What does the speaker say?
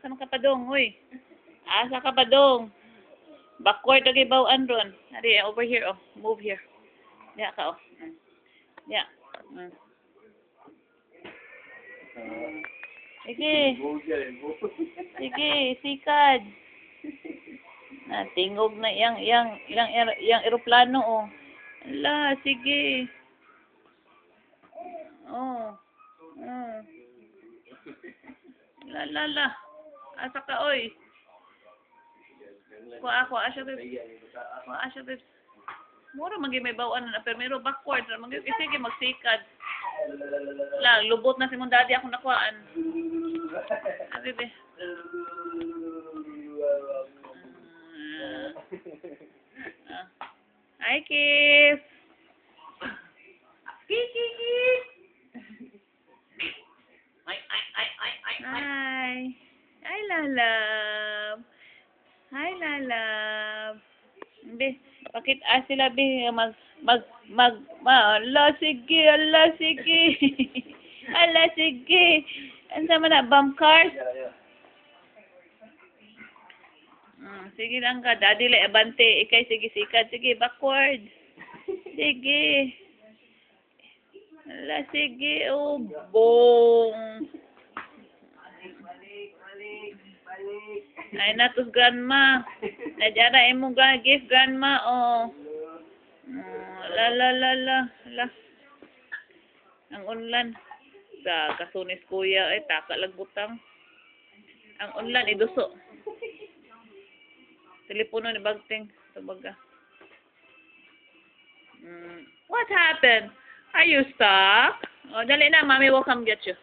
Asa man ka pa dong, uy? Asa ka pa dong? Backward lagi bawaan ron. Ari, over here, oh. Move here. Diya ka, oh. Diya. Sige. Sige, sikad. Tingog na yang eroplano, oh. Ala, sige. Oh. La. Asa ka, oy. Kuha siya, babe. Mura magi may bawaan na, pero backward. Sige, magsikad. La, lubot na si mong daddy ako nakuhaan. Bebe. Hi, kiss. Kiki. Hi. Hi, lalab. Hi, lalab. Be, bakit sila be ala sige. Ala sige. Ansa man na bump cars? Sige lang ka, daddy la abante, ikay sige sikad, sige backward. Sige. Ala sige, oh bong. Ay natos grandma. Najara imong gift grandma, oh. La. Ang unlan. Sa kasunis kuya, ay taka lang butang. Ang unlan, iduso. Telepono ni Bagting. Sabaga. What happened? Are you stuck? Oh, dali na, mommy will come get you.